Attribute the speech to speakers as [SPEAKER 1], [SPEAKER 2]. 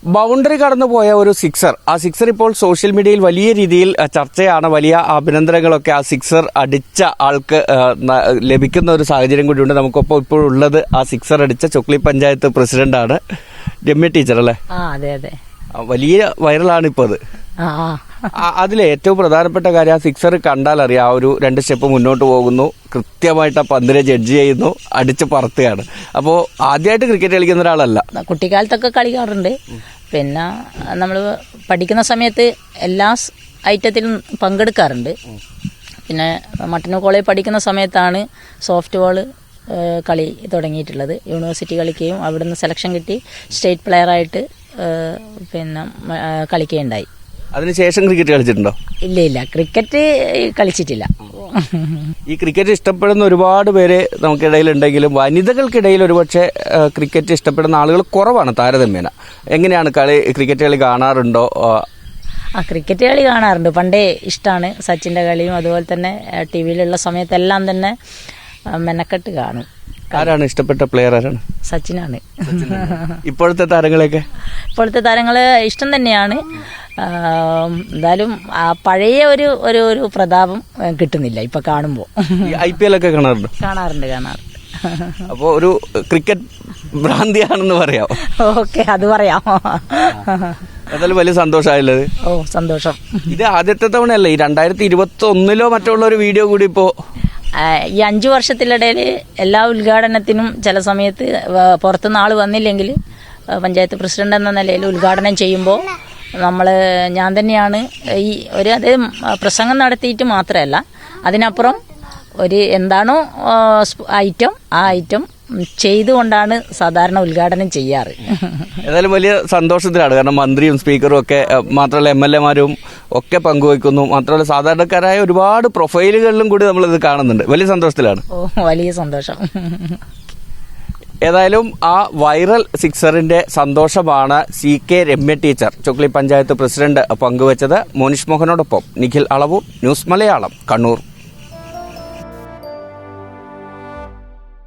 [SPEAKER 1] Boundary കടന്നു പോയ ഒരു സിക്സർ, ആ സിക്സർ ഇപ്പോൾ സോഷ്യൽ മീഡിയയിൽ വലിയ രീതിയിൽ ചർച്ചയാണ്. വലിയ അഭിനന്ദനങ്ങളൊക്കെ ആ സിക്സർ അടിച്ച ആൾക്ക് ലഭിക്കുന്ന ഒരു സാഹചര്യം കൂടിയുണ്ട്. നമുക്കൊപ്പം ഇപ്പോഴുള്ളത് ആ സിക്സർ അടിച്ച ചൊക്ലി പഞ്ചായത്ത് പ്രസിഡന്റാണ് രമ്യ ടീച്ചർ അല്ലേ?
[SPEAKER 2] അതെ അതെ,
[SPEAKER 1] വലിയ വൈറലാണ് ഇപ്പോൾ അത്. അതിലെ ഏറ്റവും പ്രധാനപ്പെട്ട കാര്യം, ആ സിക്സർ കണ്ടാൽ അറിയാം, ആ ഒരു 2 സ്റ്റെപ്പ് മുന്നോട്ട് പോകുന്നു, കൃത്യമായിട്ട് ആ പന്തിനെ ജഡ്ജ് ചെയ്യുന്നു, അടിച്ച് പറത്തുകയാണ്. അപ്പോൾ ആദ്യമായിട്ട് ക്രിക്കറ്റ് കളിക്കുന്ന ഒരാളല്ല.
[SPEAKER 2] കുട്ടിക്കാലത്തൊക്കെ കളിക്കാറുണ്ട്. പിന്നെ നമ്മൾ പഠിക്കുന്ന സമയത്ത് എല്ലാ ഐറ്റത്തിലും പങ്കെടുക്കാറുണ്ട്. പിന്നെ മട്ടന്നൂർ കോളേജ് പഠിക്കുന്ന സമയത്താണ് സോഫ്റ്റ് ബോൾ കളി തുടങ്ങിയിട്ടുള്ളത്. യൂണിവേഴ്സിറ്റി കളിക്കുകയും അവിടുന്ന് സെലക്ഷൻ കിട്ടി സ്റ്റേറ്റ് പ്ലെയറായിട്ട് പിന്നെ കളിക്കുകയുണ്ടായി.
[SPEAKER 1] അതിനുശേഷം ക്രിക്കറ്റ് കളിച്ചിട്ടുണ്ടോ?
[SPEAKER 2] ഇല്ല, ക്രിക്കറ്റ് കളിച്ചിട്ടില്ല.
[SPEAKER 1] ഈ ക്രിക്കറ്റ് ഇഷ്ടപ്പെടുന്ന ഒരുപാട് പേര് നമുക്കിടയിൽ ഉണ്ടെങ്കിലും വനിതകൾക്കിടയിൽ ഒരുപക്ഷെ ക്രിക്കറ്റ് ഇഷ്ടപ്പെടുന്ന ആളുകൾ കുറവാണ് താരതമ്യേന. എങ്ങനെയാണ് ക്രിക്കറ്റ് കളി കാണാറുണ്ടോ?
[SPEAKER 2] ക്രിക്കറ്റ് കളി കാണാറുണ്ട്. പണ്ടേ ഇഷ്ടമാണ്. സച്ചിൻ്റെ കളിയും അതുപോലെ തന്നെ ടി വിയിലുള്ള സമയത്തെല്ലാം തന്നെ മെനക്കെട്ട് കാണും.
[SPEAKER 1] ആരാണ് ഇഷ്ടപ്പെട്ട പ്ലെയർ? ആരാണ്?
[SPEAKER 2] സച്ചിനാണ്.
[SPEAKER 1] ഇപ്പോഴത്തെ താരങ്ങളെയൊക്കെ?
[SPEAKER 2] ഇപ്പോഴത്തെ താരങ്ങള് ഇഷ്ടം തന്നെയാണ്. എന്തായാലും പഴയ ഒരു പ്രതാപം കിട്ടുന്നില്ല ഇപ്പൊ കാണുമ്പോ.
[SPEAKER 1] IPL ഒക്കെ കാണാറുണ്ട്?
[SPEAKER 2] കാണാറുണ്ട്.
[SPEAKER 1] അപ്പോ ഒരു ക്രിക്കറ്റ് ഭ്രാന്തിയാണെന്ന് പറയാം.
[SPEAKER 2] ഓക്കെ, അത് പറയാം.
[SPEAKER 1] എന്തായാലും വലിയ സന്തോഷമായുള്ളത്.
[SPEAKER 2] സന്തോഷം.
[SPEAKER 1] ഇത് ആദ്യത്തെ തവണയല്ലേ? ഈ 2021 മറ്റുള്ള ഒരു വീഡിയോ കൂടി ഇപ്പോ
[SPEAKER 2] ഈ 5 വർഷത്തിനിടയിൽ എല്ലാ ഉദ്ഘാടനത്തിനും ചില സമയത്ത് പുറത്തുനിന്ന് ആൾ വന്നില്ലെങ്കിൽ പഞ്ചായത്ത് പ്രസിഡന്റ് എന്ന നിലയിൽ ഉദ്ഘാടനം ചെയ്യുമ്പോൾ ഞാൻ തന്നെയാണ് അത് പ്രസംഗം നടത്തിയിട്ട് മാത്രമല്ല, അതിനപ്പുറം എന്താണോ ഐറ്റം ആ ഐറ്റം ചെയ്തുകൊണ്ടാണ് സാധാരണ ഉദ്ഘാടനം ചെയ്യാറ്.
[SPEAKER 1] ഏതായാലും വലിയ സന്തോഷത്തിലാണ്. കാരണം മന്ത്രിയും സ്പീക്കറും ഒക്കെ മാത്രമല്ല MLA-മാരും ഒക്കെ പങ്കുവയ്ക്കുന്നു. മാത്രമല്ല സാധാരണക്കാരായ ഒരുപാട് പ്രൊഫൈലുകളിലും കൂടി നമ്മളിത് കാണുന്നുണ്ട്. വലിയ സന്തോഷത്തിലാണ്.
[SPEAKER 2] വലിയ സന്തോഷം.
[SPEAKER 1] ഏതായാലും ആ വൈറൽ സിക്സറിന്റെ സന്തോഷമാണ് CK Ramya teacher, Chokli panchayat president, പങ്കുവച്ചത്. മോനിഷ് മോഹനോടൊപ്പം നിഖിൽ അളവൂർ, ന്യൂസ് മലയാളം, കണ്ണൂർ.